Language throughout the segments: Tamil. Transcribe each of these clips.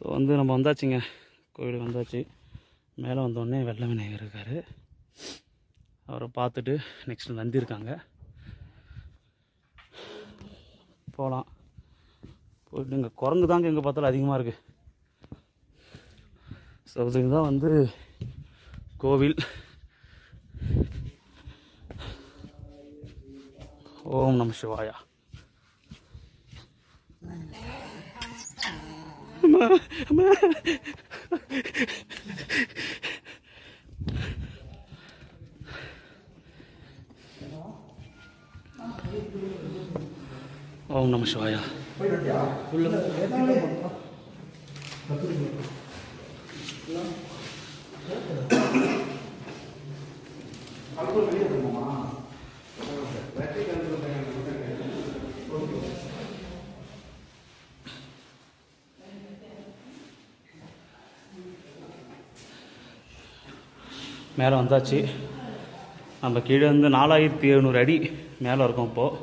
ஸோ வந்து நம்ம வந்தாச்சுங்க, கோயிலுக்கு வந்தாச்சு. மேலே வந்தோடனே வெள்ளை விநாயகர் இருக்கார். அவரை பார்த்துட்டு நெக்ஸ்ட்டு நந்தி இருக்காங்க, போகலாம். போயிட்டு இங்கே குரங்கு தாங்க எங்கே பார்த்தாலும் அதிகமாக இருக்குது. ஸோ இதுதான் வந்து கோவில். ஓம் நம சிவாயா. ஓம் நம சிவாயா. மேலே வந்தாச்சு. நம்ம கீழே வந்து 4700 அடி மேலே இருக்கோம் இப்போது.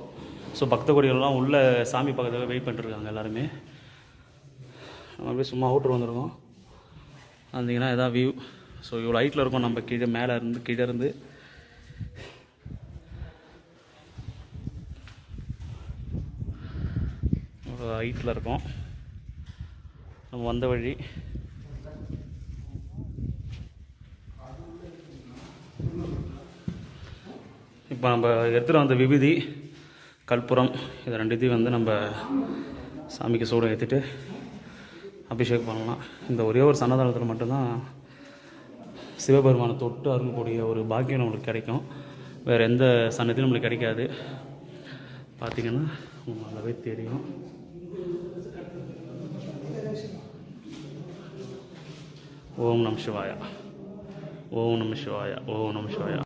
ஸோ பக்த கோடிகள்லாம் உள்ளே சாமி பக்கத்தில் வெயிட் பண்ணிட்டுருக்காங்க எல்லாருமே. நம்ம அப்படியே சும்மா அவுட்ரு வந்துருக்கோம். வந்தீங்கன்னா இதான் வியூ. ஸோ இவ்வளோ ஹைட்டில் இருக்கும் நம்ம கீழே, கீழே இருந்து ஹைட்டில் இருக்கோம். நம்ம வந்த வழி இப்போ நம்ம எடுத்துகிட்டு வந்த விபூதி, கற்பூரம், இது ரெண்டுத்தையும் வந்து நம்ம சாமிக்கு சூடம் ஏற்றிட்டு அபிஷேகம் பண்ணலாம். இந்த ஒரே ஒரு சன்னதானத்தில் மட்டும்தான் சிவபெருமானை தொட்டு அருளக்கூடிய ஒரு பாக்கியம் நம்மளுக்கு கிடைக்கும். வேறு எந்த சன்னதியும் நம்மளுக்கு கிடைக்காது. பார்த்திங்கன்னா உங்களுக்கு நல்லாவே தெரியும். ஓம் நம சிவாயா, ஓம் நம சிவாயா, ஓம் நம சிவாயா.